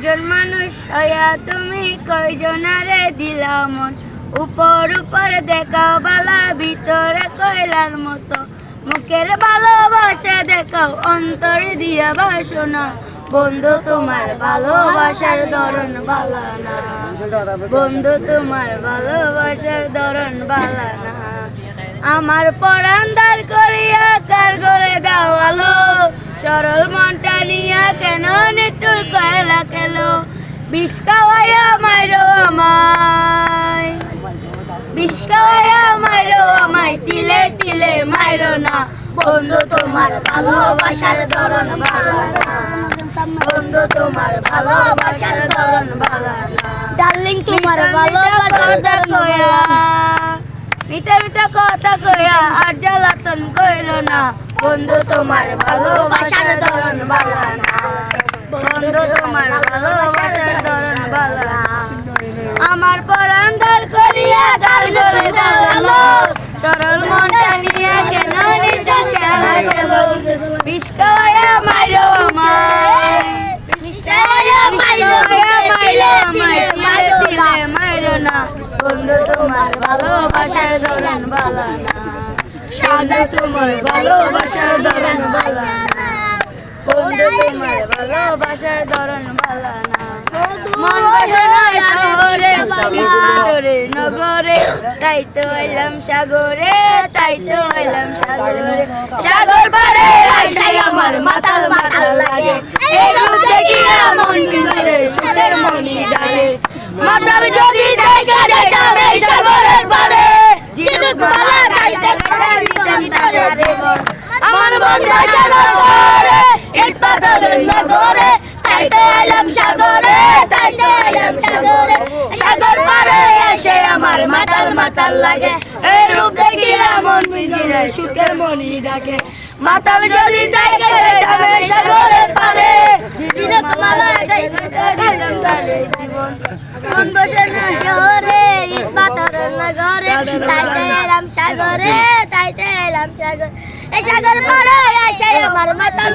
একজন মানুষ হইয়া তুমি কয়জনারে দিলা মন, উপর উপর দেখাও বালা ভিতরে কয়লার মতো, মুখের ভালোবাসা দেখাও অন্তর দিয়া বাসনা, বন্ধু তোমার ভালোবাসার ধরন বালা না, বন্ধু তোমার ভালোবাসার ধরন বালা না। আমার পরাণ দাঁড় করিয়া কার ঘরে দাও আলো, সরল মনটা নিয়া কেন নিটুর কয়লা খেলো, বিষ খাওয়াইয়া মাইরো আমায়, বিষ খাওয়াইয়া মাইরো আমায়, তিলে তিলে মাইরো না, বন্ধু তোমার ভালোবাসার ধরন ভালো না, বন্ধু তোমার ভালোবাসার ধরন ভালো না। ডার্লিং তোমার ভালোবাসার কইয়া মিঠা মিঠা কথা কইয়া আর জ্বালাতন কইরো না, বন্ধু তোমার ভালোবাসার ধরন ভালো না, বন্ধু তোমার ভালোবাসার ধরন ভালো না। আমার পরাণ দাঁড় করিয়া গাল ধরে দাও, সরল মনটা নিয়ে কেন নিটা খেলা খেলো, বিষ খাওয়াইয়া মাইরো আমায়, বিষ খাওয়াইয়া মাইরো আমায়, তিলে তিলে মাইরো না, বন্ধু তোমার ভালোবাসার ধরন ভালো না, সাজা তোমার ভালোবাসার ধরন ভালো না, বন্ধু তোমার ভালোবাসার ধরন ভালো না। মন বসে না শহরে ভিতরে নগরে, তাই তো এলাম সাগরে, তাই তো এলাম সাগরে, সাগর পারে আসাই আমার মাতাল মাতাল লাগে, এই রূপ দেখিয়া মন ভিতরে সুখের মনি ডালে, মাতাল যদি দেখা যায় যাবে সাগরের পারে, জিনুক বালা গাইতে গাইতে দিতাম তারে জীবন, আমার বসা সাগর শহরে ইট পাথরের নগরে, তাই তো এলাম সাগরে, তাই তো এলাম সাগরে, সাগর পারে এসে আমার মাতাল মাতাল লাগে, এই রূপ দেখিয়া মন ভিতরে সুখের মনি ডাকে, মাতাল যদি দেখা যাবে সাগরের পারে, জিনুক বালা গাইতে দিতাম তারে জীবন, মন বসে না শহরে ইট পাথরের নগরে, তাই তো এলাম সাগরে, তাই তো এলাম সাগরে, এই সাগর পারে এসে আমার মাতাল